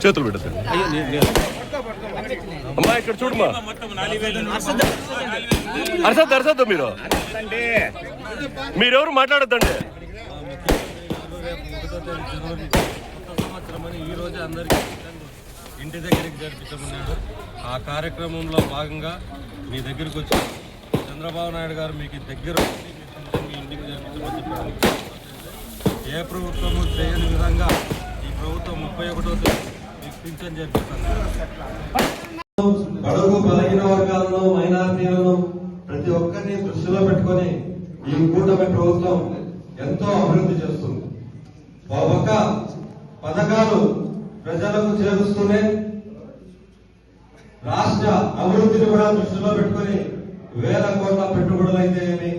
చేతులు పెడతాను అమ్మా ఇక్కడ చూడమ్మా అరసద్దు మీరెవరు మాట్లాడద్దండి. ఈ రోజు అందరికీ ఇంటి దగ్గరికి జరిపించమన్నాడు. ఆ కార్యక్రమంలో భాగంగా మీ దగ్గరికి వచ్చి చంద్రబాబు నాయుడు గారు మీకు దగ్గర మీ ఇంటికి జరిపించమని చెప్పారు. ఏ ప్రభుత్వము చేయని విధంగా ఈ ప్రభుత్వం 31వ తేదీ మీకు పింఛన్ జరిపిస్తాను. బడుగు బలహీన వర్గాలను మైనారిటీలను ప్రతి ఒక్కరిని దృష్టిలో పెట్టుకొని ఈ కూటమి ప్రభుత్వం ఎంతో అభివృద్ధి చేస్తుంది. ఒక పథకాలు ప్రజలకు చేరుస్తూనే రాష్ట్ర అభివృద్ధిని కూడా దృష్టిలో పెట్టుకుని వేల కోట్ల పెట్టుబడులు అయితేనేమి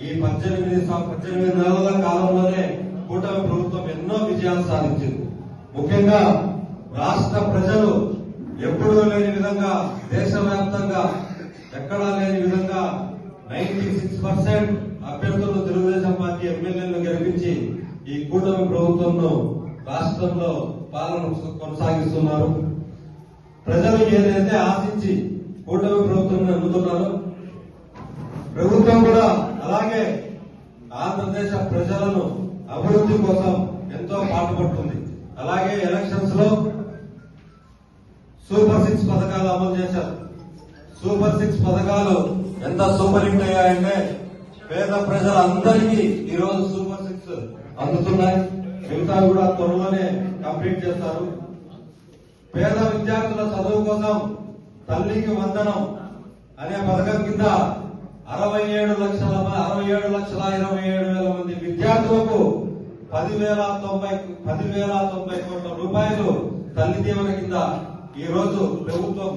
ఈ 18 నెలల కాలంలోనే కూటమి ప్రభుత్వం ఎన్నో విజయాలు సాధించింది. ముఖ్యంగా రాష్ట్ర ప్రజలు ఎప్పుడూ లేని విధంగా దేశవ్యాప్తంగా ఎక్కడా లేని విధంగా 96% అభ్యర్థులు తెలుగుదేశం పార్టీ ఎమ్మెల్యేలను గెలిపించి ఈ కూటమి ప్రభుత్వంలో రాష్ట్రంలో పాలన కొనసాగిస్తున్నారు. ప్రజలు ఏదైతే ఆశించి కూటమి ప్రభుత్వం నమ్ముతున్నారు, ప్రభుత్వం కూడా అలాగే ఆంధ్రప్రదేశ్ ప్రజలను అభివృద్ధి కోసం ఎంతో పాటుపడుతుంది. అలాగే ఎలక్షన్స్ లో సూపర్ 6 పథకాలు అమలు చేశారు. సూపర్ 6 పథకాలు ఎంత సూపర్ హిట్ అయ్యాయంటే పేద ప్రజలందరికీ ఈరోజు సూపర్ 6 అందుతున్నాయి. మిగతా కూడా త్వరలోనే కంప్లీట్ చేస్తారు. పేద విద్యార్థుల చదువు కోసం తల్లికి వందనం అనే పథకం కింద 67,27,027 మంది విద్యార్థులకు 10,090 కోట్ల రూపాయలు తల్లి దీవెన కింద ఈ రోజు ప్రభుత్వం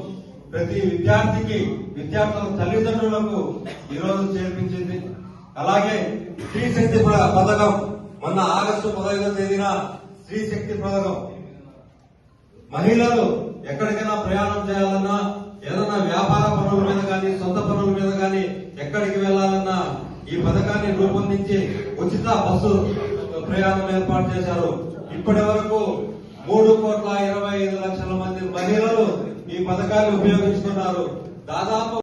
ప్రతి విద్యార్థుల తల్లిదండ్రులకు ఈ రోజు చేర్పించింది. అలాగే స్త్రీ శక్తి పథకం మొన్న ఆగస్టు 15వ తేదీన స్త్రీ శక్తి పథకం మహిళలు ఎక్కడికైనా ప్రయాణం చేయాలన్నా, ఏదైనా వ్యాపార పనుల మీద కానీ సొంత పనుల మీద కానీ ఎక్కడికి వెళ్లాలన్నా ఈ పథకాన్ని రూపొందించి ఉచిత బస్సు ప్రయాణం ఏర్పాటు చేశారు. ఇప్పటి వరకు 3,25,00,000 మంది మహిళలు ఈ పథకాన్ని ఉపయోగించుకున్నారు. దాదాపు